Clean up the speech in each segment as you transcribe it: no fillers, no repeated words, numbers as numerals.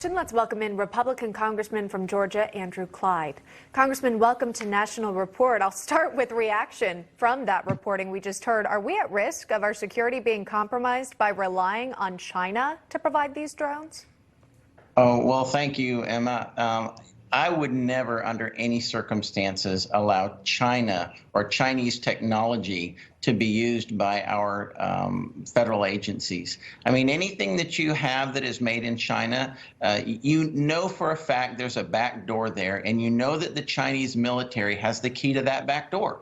Let's welcome in Republican Congressman from Georgia, Andrew Clyde. Congressman, welcome to National Report. I'll start with reaction from that reporting we just heard. Are we at risk of our security being compromised by relying on China to provide these drones? Oh, well, thank you, Emma. I would never, under any circumstances, allow China or Chinese technology to be used by our federal agencies. I mean, anything that you have that is made in China, you know for a fact there's a back door there, and you know that the Chinese military has the key to that back door.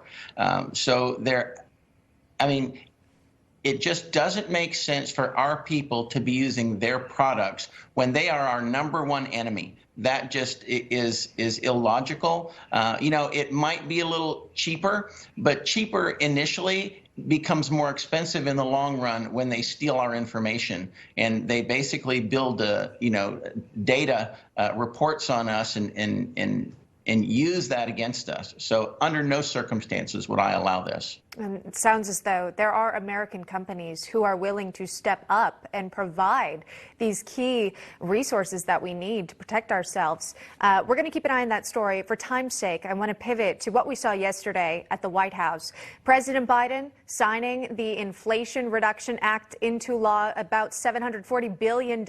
It just doesn't make sense for our people to be using their products when they are our #1 enemy. That just is illogical. It might be a little cheaper, but cheaper initially becomes more expensive in the long run when they steal our information and they basically build data reports on us and use that against us. So under no circumstances would I allow this. And it sounds as though there are American companies who are willing to step up and provide these key resources that we need to protect ourselves. We're going to keep an eye on that story. For time's sake, I want to pivot to what we saw yesterday at the White House. President Biden signing the Inflation Reduction Act into law, about $740 billion.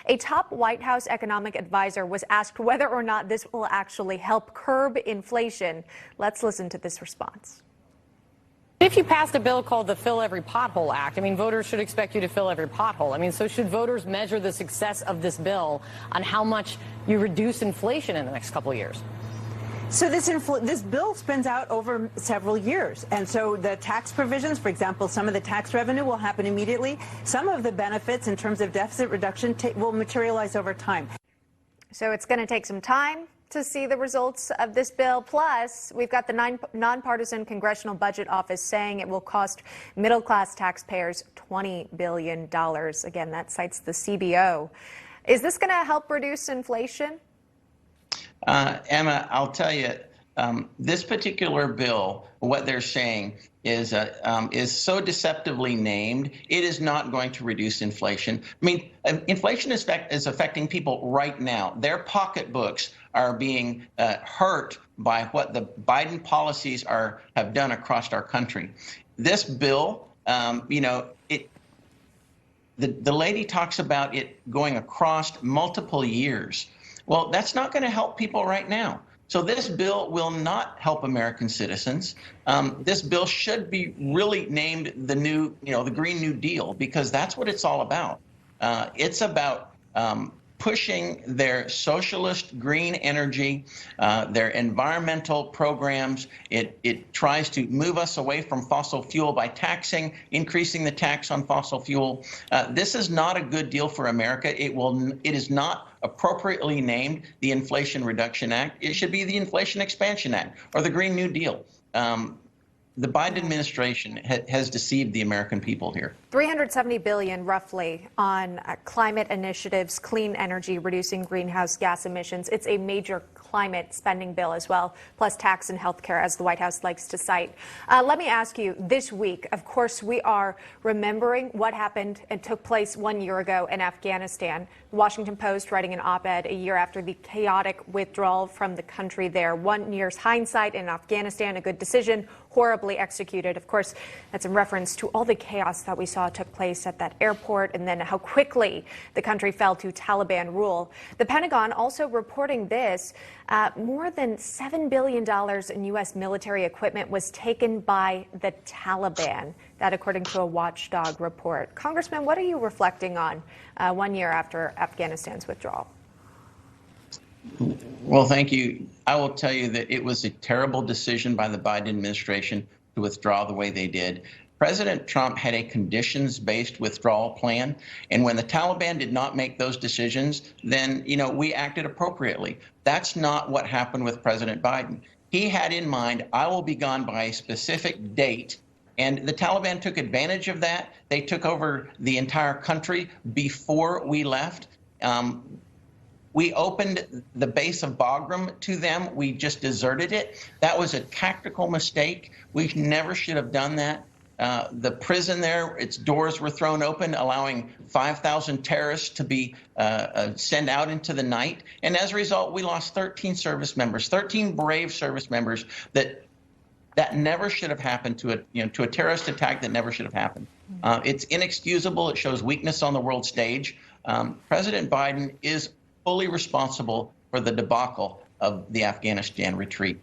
A top White House economic advisor was asked whether or not this will actually help curb inflation. Let's listen to this response. If you passed a bill called the Fill Every Pothole Act, I mean, voters should expect you to fill every pothole. I mean, so should voters measure the success of this bill on how much you reduce inflation in the next couple of years? So this bill spins out over several years. And so the tax provisions, for example, some of the tax revenue will happen immediately. Some of the benefits in terms of deficit reduction will materialize over time. So it's going to take some time to see the results of this bill. Plus, we've got the nonpartisan Congressional Budget Office saying it will cost middle-class taxpayers $20 billion. Again, that cites the CBO. Is this going to help reduce inflation? Emma, I'll tell you, this particular bill, what they're saying is so deceptively named, it is not going to reduce inflation. I mean, inflation is affecting people right now. Their pocketbooks are being hurt by what the Biden policies have done across our country. This bill, the lady talks about it going across multiple years. Well, that's not going to help people right now. So this bill will not help American citizens. This bill should be really named the Green New Deal, because that's what it's all about. It's about pushing their socialist green energy, their environmental programs. It tries to move us away from fossil fuel by increasing the tax on fossil fuel. This is not a good deal for America. It is not appropriately named the Inflation Reduction Act. It should be the Inflation Expansion Act or the Green New Deal. The Biden administration has deceived the American people here. $370 billion roughly on climate initiatives, clean energy, reducing greenhouse gas emissions. It's a major climate spending bill as well, plus tax and health care, as the White House likes to cite. Let me ask you, this week, of course, we are remembering what happened and took place 1 year ago in Afghanistan. The Washington Post writing an op-ed a year after the chaotic withdrawal from the country there. 1 year's hindsight in Afghanistan, a good decision, horribly executed. Of course, that's in reference to all the chaos that we saw took place at that airport, and then how quickly the country fell to Taliban rule. The Pentagon also reporting this, more than $7 billion in U.S. military equipment was taken by the Taliban. That according to a watchdog report. Congressman, what are you reflecting on 1 year after Afghanistan's withdrawal? Well, thank you. I will tell you that it was a terrible decision by the Biden administration to withdraw the way they did. President Trump had a conditions-based withdrawal plan, and when the Taliban did not make those decisions, then, we acted appropriately. That's not what happened with President Biden. He had in mind, I will be gone by a specific date, and the Taliban took advantage of that. They took over the entire country before we left. We opened the base of Bagram to them. We just deserted it. That was a tactical mistake. We never should have done that. The prison there, its doors were thrown open, allowing 5,000 terrorists to be sent out into the night. And as a result, we lost 13 service members, 13 brave service members that never should have happened to a terrorist attack that never should have happened. It's inexcusable. It shows weakness on the world stage. President Biden is fully responsible for the debacle of the Afghanistan retreat.